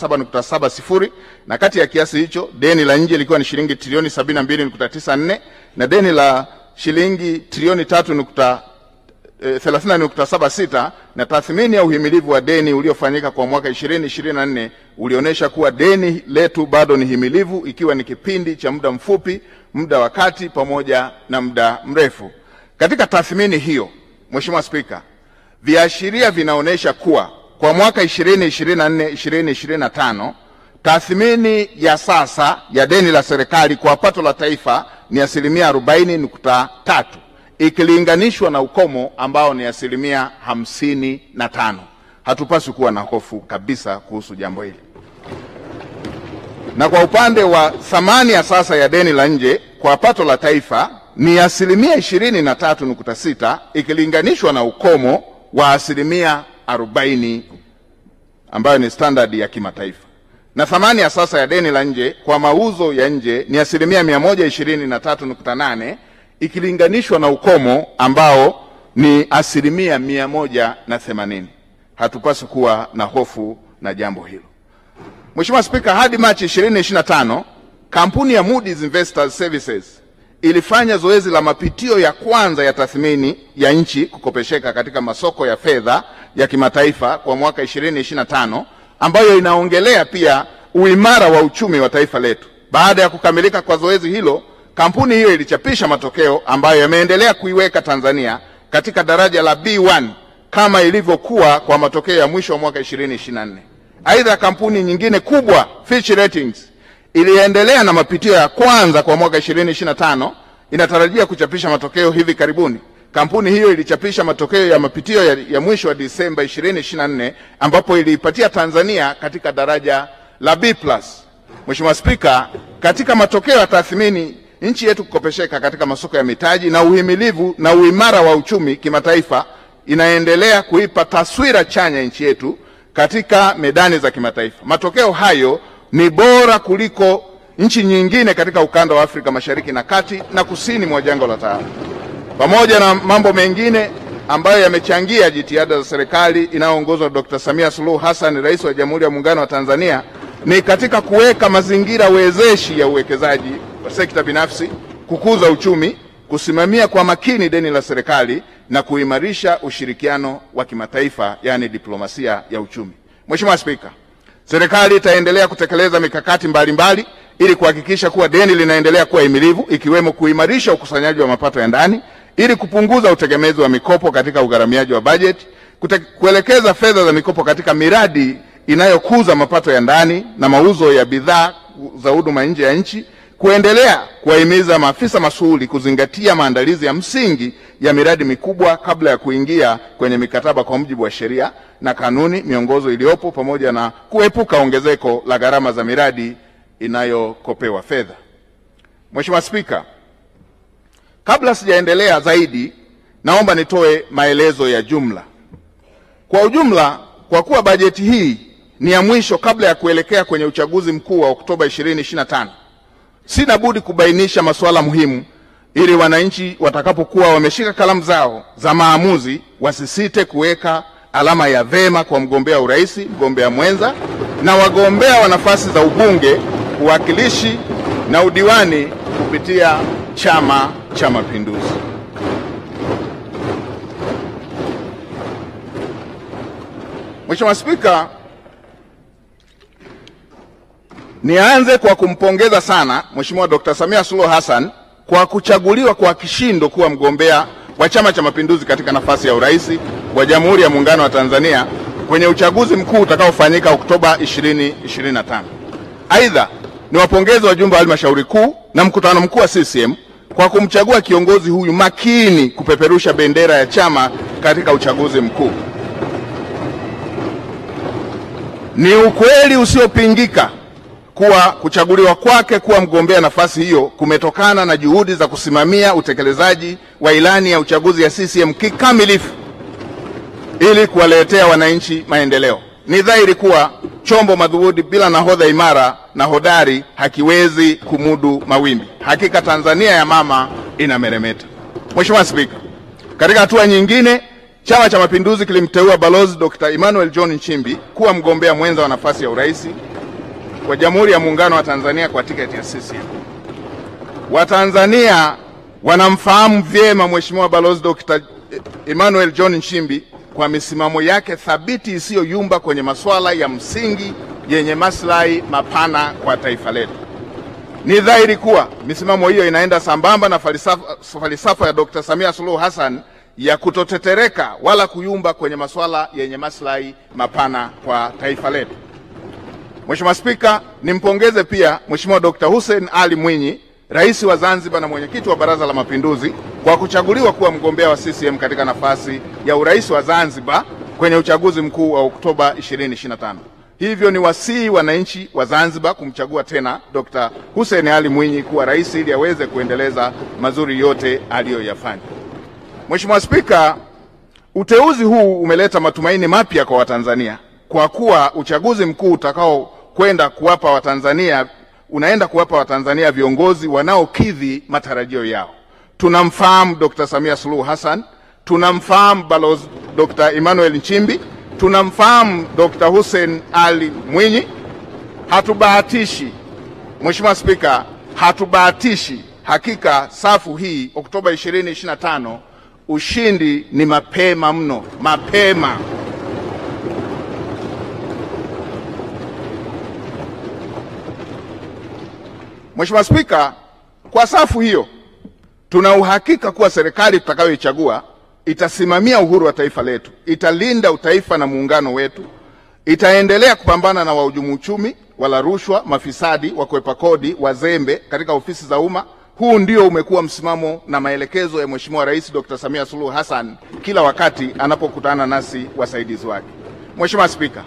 7.70 na kati ya kiasi hicho deni la nje lilikuwa ni shilingi trilioni 72.94 na deni la shilingi trilioni 30.76 na tathmini ya uhimilivu wa deni uliofanyika kwa mwaka 2024 ulionyesha kuwa deni letu bado ni himilivu ikiwa ni kipindi cha muda mfupi, muda wa kati pamoja na muda mrefu. Katika tathmini hiyo, Mheshimiwa Spika, viashiria vinaonyesha kuwa kwa mwaka 2024-2025 tathmini ya sasa ya deni la serikali kwa pato la taifa ni 40.3 ikilinganishwa na ukomo ambao ni 55. Hatupaswi kuwa na hofu kabisa kuhusu jambo hili. Na kwa upande wa thamani ya sasa ya deni la nje kwa pato la taifa ni 23.6 ikilinganishwa na ukomo wa 40 ambayo ni standard ya kimataifa. Na thamani ya sasa ya deni la nje kwa mauzo ya nje ni 123.8 ikilinganishwa na ukomo ambao ni 180. Hatupaswi kuwa na hofu na jambo hilo. Mheshimiwa Spika, hadi Machi 2025 kampuni ya Moody's Investors Services ilifanya zoezi la mapitio ya kwanza ya tathmini ya nchi kukopesheka katika masoko ya fedha ya kimataifa kwa mwaka 2025 ambayo inaongelea pia uimara wa uchumi wa taifa letu. Baada ya kukamilika kwa zoezi hilo, kampuni hiyo ilichapisha matokeo ambayo yameendelea kuiweka Tanzania katika daraja la B1 kama ilivyokuwa kwa matokeo ya mwisho wa mwaka 2024. Aidha, kampuni nyingine kubwa Fitch Ratings iliendelea na mapitio ya kwanza kwa mwaka 2025, inatarajia kuchapisha matokeo hivi karibuni. Kampuni hiyo ilichapisha matokeo ya mapitio ya mwisho wa Disemba 2024 ambapo iliipatia Tanzania katika daraja la B+. Mheshimiwa Spika, katika matokeo ya tathmini nchi yetu kukopesheka katika masoko ya mitaji na uhimilivu na uimara wa uchumi kimataifa inaendelea kuipa taswira chanya nchi yetu katika medani za kimataifa. Matokeo hayo ni bora kuliko nchi nyingine katika ukanda wa Afrika Mashariki na Kati na kusini mwa jangwa la Sahara. Pamoja na mambo mengine ambayo yamechangia jitihada za serikali inayoongozwa na Dr. Samia Suluhu Hassan, Rais wa Jamhuri ya Muungano wa Tanzania, ni katika kuweka mazingira wezeshi ya uwekezaji wa sekta binafsi, kukuza uchumi, kusimamia kwa makini deni la serikali na kuimarisha ushirikiano wa kimataifa, yani diplomasia ya uchumi. Mheshimiwa Spika, serikali itaendelea kutekeleza mikakati mbalimbali ili kuhakikisha kuwa deni linaendelea kuwa himilivu, ikiwemo kuimarisha ukusanyaji wa mapato ya ndani ili kupunguza utegemezi wa mikopo katika ugharamiaji wa bajeti, kuelekeza fedha za mikopo katika miradi inayokuza mapato ya ndani na mauzo ya bidhaa za huduma nje ya nchi, kuendelea kuwahimiza maafisa masuhuli kuzingatia maandalizi ya msingi ya miradi mikubwa kabla ya kuingia kwenye mikataba kwa mujibu wa sheria na kanuni, miongozo iliyopo, pamoja na kuepuka ongezeko la gharama za miradi inayokopewa fedha. Mheshimiwa Spika, kabla sijaendelea zaidi, naomba nitoe maelezo ya jumla. Kwa ujumla, kwa kuwa bajeti hii ni ya mwisho kabla ya kuelekea kwenye uchaguzi mkuu wa Oktoba 2025, sina budi kubainisha masuala muhimu ili wananchi watakapokuwa wameshika kalamu zao za maamuzi wasisite kuweka alama ya vema kwa mgombea urais, mgombea mwenza na wagombea wa nafasi za ubunge, uwakilishi na udiwani kupitia Chama cha Mapinduzi. Mheshimiwa Spika, nianze kwa kumpongeza sana Mheshimiwa Dr. Samia Suluhu Hassan kwa kuchaguliwa kwa kishindo kuwa mgombea wa Chama cha Mapinduzi katika nafasi ya urais wa Jamhuri ya Muungano wa Tanzania kwenye uchaguzi mkuu utakaofanyika Oktoba 2025. Aidha, niwapongeze wajumbe wa halmashauri kuu na mkutano mkuu wa CCM kwa kumchagua kiongozi huyu makini kupeperusha bendera ya chama katika uchaguzi mkuu. Ni ukweli usiopingika kuwa kuchaguliwa kwake kuwa mgombea nafasi hiyo kumetokana na juhudi za kusimamia utekelezaji wa ilani ya uchaguzi ya CCM kikamilifu ili kuwaletea wananchi maendeleo. Ni dhahiri kuwa chombo madhubuti bila nahodha imara na hodari hakiwezi kumudu mawimbi. Hakika Tanzania ya mama inameremeta. Mheshimiwa Spika, katika hatua nyingine, Chama cha Mapinduzi kilimteua Balozi Dr. Emmanuel John Nchimbi kuwa mgombea mwenza wa nafasi ya urais wa Jamhuri ya Muungano wa Tanzania kwa tiketi ya CCM. Watanzania wanamfahamu vyema Mheshimiwa Balozi Dr. Emmanuel John Nchimbi kwa misimamo yake thabiti isiyoyumba kwenye masuala ya msingi yenye maslahi mapana kwa taifa letu. Ni dhahiri kuwa misimamo hiyo inaenda sambamba na falsafa ya Dr. Samia Suluhu Hassan ya kutotetereka wala kuyumba kwenye masuala yenye maslahi mapana kwa taifa letu. Mheshimiwa Spika, nimpongeze pia Mheshimiwa Dr. Hussein Ali Mwinyi, Rais wa Zanzibar na mwenyekiti wa Baraza la Mapinduzi, kwa kuchaguliwa kuwa mgombea wa CCM katika nafasi ya urais wa Zanzibar kwenye uchaguzi mkuu wa Oktoba 2025. Hivyo ni wasii wananchi wa Zanzibar kumchagua tena Dr. Hussein Ali Mwinyi kuwa rais ili aweze kuendeleza mazuri yote aliyoyafanya. Mheshimiwa Spika, uteuzi huu umeleta matumaini mapya kwa Watanzania kwa kuwa uchaguzi mkuu unaenda kuwapa Watanzania viongozi wanaokidhi matarajio yao. Tunamfahamu Dr. Samia Suluhu Hassan, tunamfahamu Balozi Dr. Emmanuel Nchimbi, tunamfahamu Dr. Hussein Ali Mwinyi. Hatubahatishi, Mheshimiwa Spika, hatubahatishi. Hakika safu hii Oktoba 2025 ushindi ni mapema mno, mapema. Mheshimiwa Spika, kwa safu hiyo tuna uhakika kuwa serikali tutakayoichagua itasimamia uhuru wa taifa letu, italinda utaifa na muungano wetu, itaendelea kupambana na wahujumu uchumi, wala rushwa, mafisadi, wakwepa kodi, wazembe katika ofisi za umma. Huu ndio umekuwa msimamo na maelekezo ya Mheshimiwa Rais Dr. Samia Suluhu Hassan kila wakati anapokutana nasi wasaidizi wake. Mheshimiwa Spika,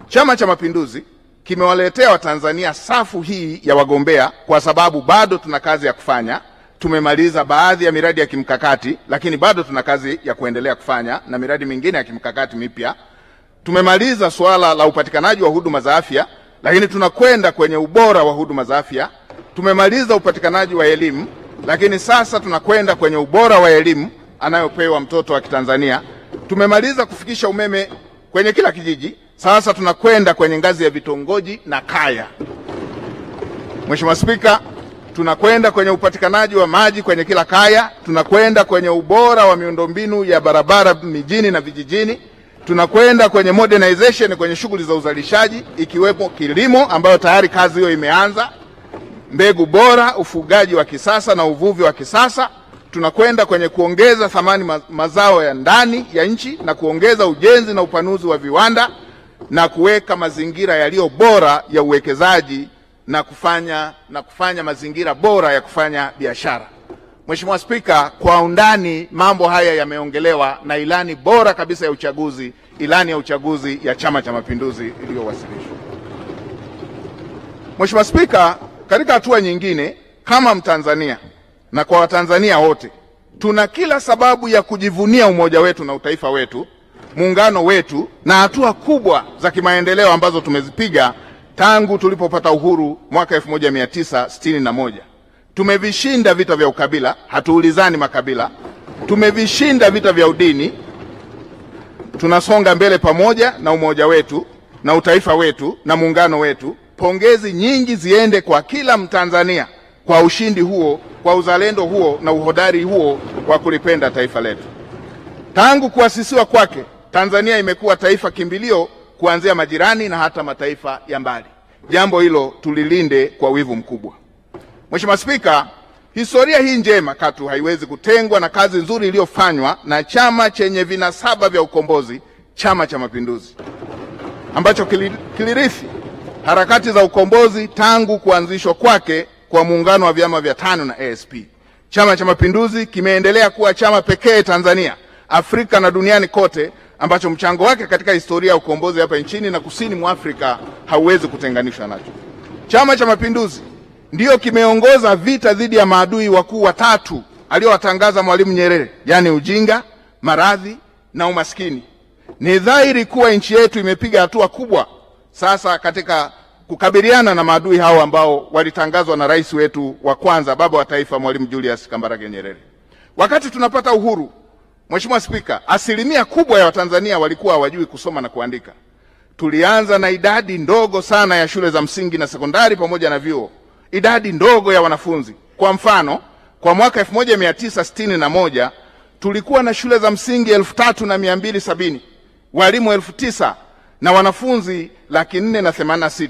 Chama cha Mapinduzi kimewaletea Watanzania safu hii ya wagombea kwa sababu bado tuna kazi ya kufanya. Tumemaliza baadhi ya miradi ya kimkakati, lakini bado tuna kazi ya kuendelea kufanya na miradi mingine ya kimkakati mipya. Tumemaliza suala la upatikanaji wa huduma za afya, lakini tunakwenda kwenye ubora wa huduma za afya. Tumemaliza upatikanaji wa elimu, lakini sasa tunakwenda kwenye ubora wa elimu anayopewa mtoto wa Kitanzania. Tumemaliza kufikisha umeme kwenye kila kijiji, sasa tunakwenda kwenye ngazi ya vitongoji na kaya. Mheshimiwa Spika, tunakwenda kwenye upatikanaji wa maji kwenye kila kaya, tunakwenda kwenye ubora wa miundombinu ya barabara mijini na vijijini, tunakwenda kwenye modernization kwenye shughuli za uzalishaji ikiwepo kilimo ambayo tayari kazi hiyo imeanza, mbegu bora, ufugaji wa kisasa na uvuvi wa kisasa. Tunakwenda kwenye kuongeza thamani mazao ya ndani ya nchi na kuongeza ujenzi na upanuzi wa viwanda na kuweka mazingira yaliyo bora ya uwekezaji na kufanya mazingira bora ya kufanya biashara. Mheshimiwa Spika, kwa undani mambo haya yameongelewa na ilani bora kabisa ya uchaguzi, ilani ya uchaguzi ya Chama cha Mapinduzi iliyowasilishwa. Mheshimiwa Spika, katika hatua nyingine, kama Mtanzania na kwa Watanzania wote, tuna kila sababu ya kujivunia umoja wetu na utaifa wetu, muungano wetu na hatua kubwa za kimaendeleo ambazo tumezipiga tangu tulipopata uhuru mwaka 1961. Tumevishinda vita vya ukabila, hatuulizani makabila. Tumevishinda vita vya udini. Tunasonga mbele pamoja na umoja wetu na utaifa wetu na muungano wetu. Pongezi nyingi ziende kwa kila Mtanzania kwa ushindi huo, kwa uzalendo huo na uhodari huo wa kulipenda taifa letu. Tangu kuasisiwa kwake, Tanzania imekuwa taifa kimbilio kuanzia majirani na hata mataifa ya mbali. Jambo hilo tulilinde kwa wivu mkubwa. Mheshimiwa Spika, historia hii njema katu haiwezi kutengwa na kazi nzuri iliyofanywa na chama chenye vinasaba vya ukombozi, Chama cha Mapinduzi, ambacho kilirithi harakati za ukombozi tangu kuanzishwa kwake kwa muungano wa vyama vya TANU na ASP. Chama cha Mapinduzi kimeendelea kuwa chama pekee Tanzania, Afrika na duniani kote ambacho mchango wake katika historia ya ukombozi hapa nchini na kusini mwa Afrika hauwezi kutenganishwa nacho. Chama cha Mapinduzi ndiyo kimeongoza vita dhidi ya maadui wakuu watatu aliowatangaza Mwalimu Nyerere, yani ujinga, maradhi na umaskini. Ni dhahiri kuwa nchi yetu imepiga hatua kubwa sasa katika kukabiliana na maadui hao ambao walitangazwa na rais wetu wa kwanza, baba wa taifa, Mwalimu Julius Kambarage Nyerere. Wakati tunapata uhuru, Mheshimiwa Spika, asilimia kubwa ya Watanzania walikuwa hawajui kusoma na kuandika. Tulianza na idadi ndogo sana ya shule za msingi na sekondari pamoja na vyuo, idadi ndogo ya wanafunzi. Kwa mfano, kwa mwaka 1961 tulikuwa na shule za msingi 3270, walimu 9000 na wanafunzi 486.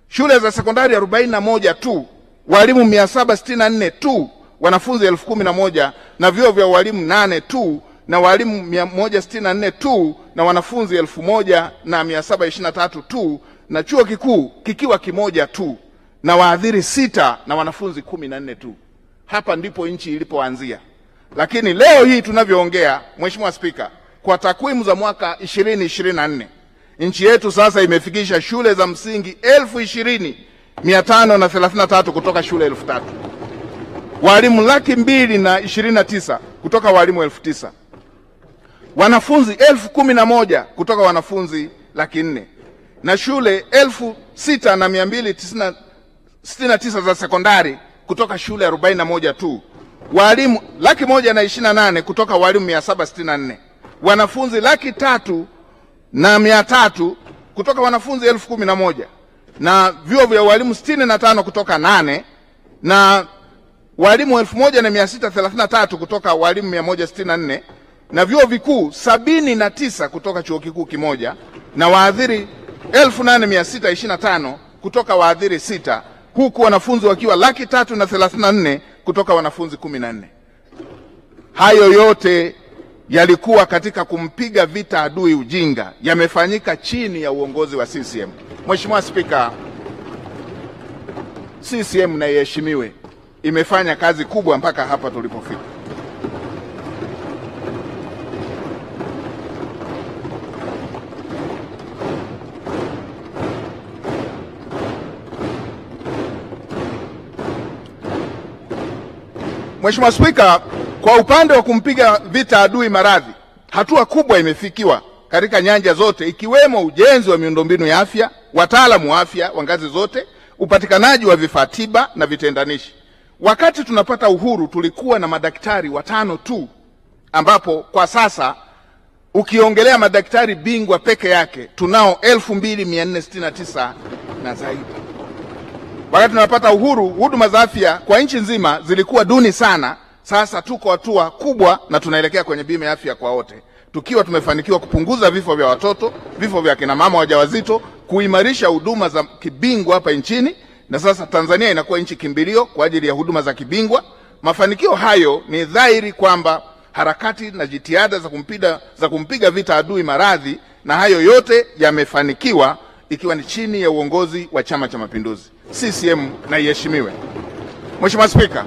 Shule za sekondari 41 tu, walimu 764 tu, wanafunzi 1011, na vyuo vya walimu 8 tu na walimu 164 tu na wanafunzi 1723 tu, na chuo kikuu kikiwa kimoja tu na wahadhiri 6 na wanafunzi 14 tu. Hapa ndipo nchi ilipoanzia. Lakini leo hii tunavyoongea, Mheshimiwa Spika, kwa takwimu za mwaka 2024 nchi yetu sasa imefikisha shule za msingi 20,533 kutoka shule 3,000, walimu 229,000 kutoka walimu 9,000, wanafunzi 11,000 kutoka wanafunzi 400,000, na shule 6,269 za sekondari kutoka shule 41 tu, walimu 128,000 kutoka walimu 764, wanafunzi 300,300 kutoka wanafunzi 11,000, na vyuo vya walimu 65 kutoka 8 na walimu 1,633 kutoka walimu 164, na vyuo vikuu 79 kutoka chuo kikuu kimoja, na wahadhiri 8,625 kutoka wahadhiri 6, huku wanafunzi wakiwa 334,000 kutoka wanafunzi 14. Hayo yote yalikuwa katika kumpiga vita adui ujinga, yamefanyika chini ya uongozi wa CCM. Mheshimiwa Spika, CCM na iheshimiwe, imefanya kazi kubwa mpaka hapa tulipofika. Mheshimiwa Spika, kwa upande wa kumpiga vita adui maradhi, hatua kubwa imefikiwa katika nyanja zote, ikiwemo ujenzi wa miundombinu ya afya, wataalamu wa afya wa ngazi zote, upatikanaji wa vifaa tiba na vitendanishi. Wakati tunapata uhuru tulikuwa na madaktari 5 tu, ambapo kwa sasa ukiongelea madaktari bingwa peke yake tunao 2,469 na zaidi. Wakati tunapata uhuru, huduma za afya kwa nchi nzima zilikuwa duni sana. Sasa tuko hatua kubwa na tunaelekea kwenye bima ya afya kwa wote, tukiwa tumefanikiwa kupunguza vifo vya watoto, vifo vya kina mama wajawazito, kuimarisha huduma za kibingwa hapa nchini, na sasa Tanzania inakuwa nchi kimbilio kwa ajili ya huduma za kibingwa. Mafanikio hayo ni dhahiri kwamba harakati na jitihada za kumpiga vita adui maradhi, na hayo yote yamefanikiwa ikiwa ni chini ya uongozi wa Chama cha Mapinduzi. CCM na iheshimiwe. Mheshimiwa Spika,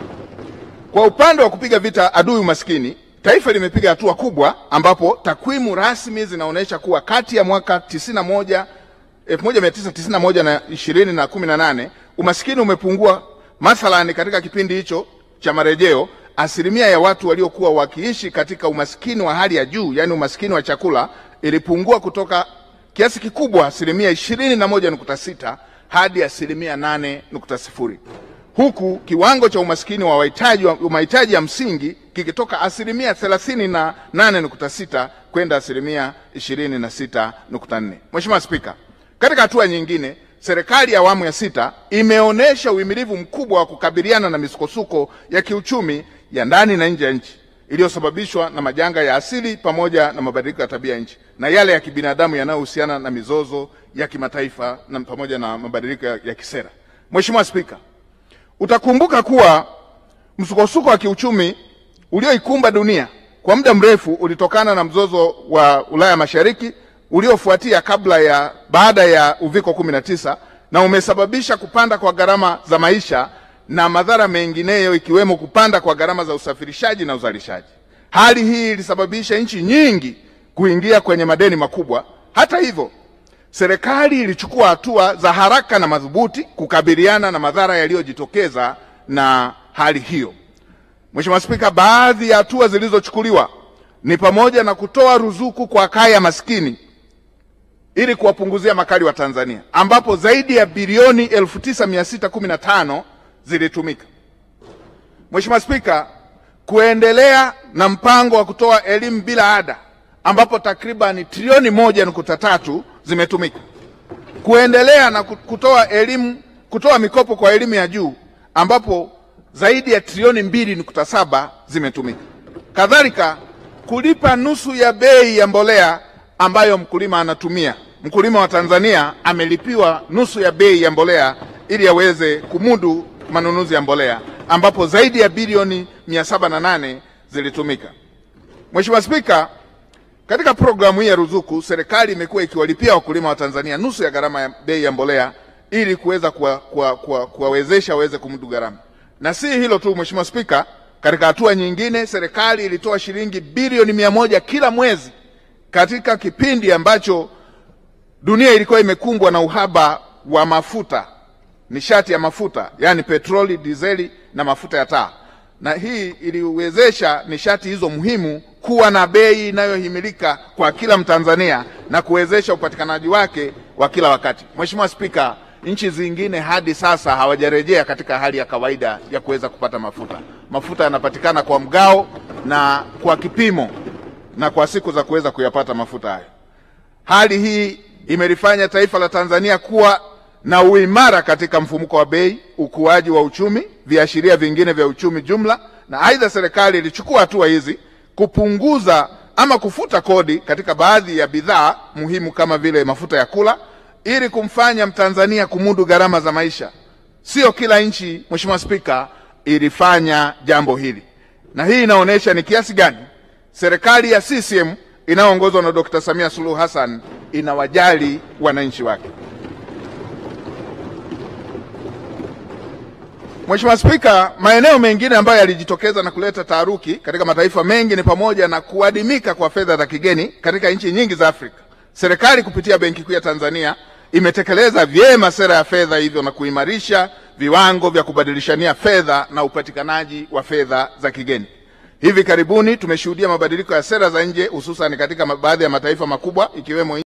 kwa upande wa kupiga vita adui umaskini, taifa limepiga hatua kubwa, ambapo takwimu rasmi zinaonyesha kuwa kati ya mwaka 1991 na 2018 umaskini umepungua. Mathalani, katika kipindi hicho cha marejeo, asilimia ya watu waliokuwa wakiishi katika umaskini wa hali ya juu, yani umaskini wa chakula, ilipungua kutoka kiasi kikubwa asilimia 21.6 hadi asilimia 8.0, huku kiwango cha umaskini wa mahitaji ya msingi kikitoka asilimia 38.6 kwenda asilimia 26.4. Mheshimiwa Spika, katika hatua nyingine, serikali ya awamu ya 6 imeonesha uhimilivu mkubwa wa kukabiliana na misukosuko ya kiuchumi ya ndani na nje ya nchi iliyosababishwa na majanga ya asili pamoja na mabadiliko ya tabia nchi na yale ya kibinadamu yanayohusiana na mizozo ya kimataifa na pamoja na mabadiliko ya kisera. Mheshimiwa Spika, utakumbuka kuwa msukosuko wa kiuchumi ulioikumba dunia kwa muda mrefu ulitokana na mzozo wa Ulaya Mashariki uliofuatia baada ya uviko 19, na umesababisha kupanda kwa gharama za maisha na madhara mengineyo, ikiwemo kupanda kwa gharama za usafirishaji na uzalishaji. Hali hii ilisababisha nchi nyingi kuingia kwenye madeni makubwa. Hata hivyo, serikali ilichukua hatua za haraka na madhubuti kukabiliana na madhara yaliyojitokeza na hali hiyo. Mheshimiwa Spika, baadhi ya hatua zilizochukuliwa ni pamoja na kutoa ruzuku kwa kaya maskini ili kuwapunguzia makali wa Tanzania, ambapo zaidi ya bilioni 9,615 zilitumika. Mheshimiwa Spika, kuendelea na mpango wa kutoa elimu bila ada ambapo takriban trilioni 1.3 zimetumika, kuendelea na kutoa mikopo kwa elimu ya juu ambapo zaidi ya trilioni 2.7 zimetumika. Kadhalika kulipa nusu ya bei ya mbolea ambayo mkulima anatumia. Mkulima wa Tanzania amelipiwa nusu ya bei ya mbolea ili aweze kumudu manunuzi ya mbolea ambapo zaidi ya bilioni 708 zilitumika. Mheshimiwa Spika, katika programu hii ya ruzuku serikali imekuwa ikiwalipia wakulima wa Tanzania nusu ya gharama ya bei ya mbolea ili kuweza kuwawezesha waweze kumudu gharama. Na si hilo tu Mheshimiwa Spika, katika hatua nyingine serikali ilitoa shilingi bilioni 100 kila mwezi katika kipindi ambacho dunia ilikuwa imekumbwa na uhaba wa mafuta, nishati ya mafuta, yani petroli, dizeli na mafuta ya taa. Na hii iliwezesha nishati hizo muhimu kuwa na bei inayohimilika kwa kila Mtanzania na kuwezesha upatikanaji wake wa kila wakati. Mheshimiwa Spika, nchi zingine hadi sasa hawajarejea katika hali ya kawaida ya kuweza kupata mafuta. Mafuta yanapatikana kwa mgao na kwa kipimo na kwa siku za kuweza kuyapata mafuta hayo. Hali hii imelifanya taifa la Tanzania kuwa na uimara katika mfumuko wa bei, ukuaji wa uchumi, viashiria vingine vya uchumi jumla, na aidha serikali ilichukua hatua hizi kupunguza ama kufuta kodi katika baadhi ya bidhaa muhimu kama vile mafuta ya kula ili kumfanya Mtanzania kumudu gharama za maisha. Sio kila nchi Mheshimiwa Spika ilifanya jambo hili. Na hii inaonyesha ni kiasi gani serikali ya CCM inayoongozwa na Dr. Samia Suluhu Hassan inawajali wananchi wake. Mheshimiwa Spika, maeneo mengine ambayo yalijitokeza na kuleta taharuki katika mataifa mengi ni pamoja na kuadimika kwa fedha za kigeni katika nchi nyingi za Afrika. Serikali kupitia Benki Kuu ya Tanzania imetekeleza vyema sera ya fedha hivyo na kuimarisha viwango vya kubadilishania fedha na upatikanaji wa fedha za kigeni. Hivi karibuni tumeshuhudia mabadiliko ya sera za nje hususan katika baadhi ya mataifa makubwa ikiwemo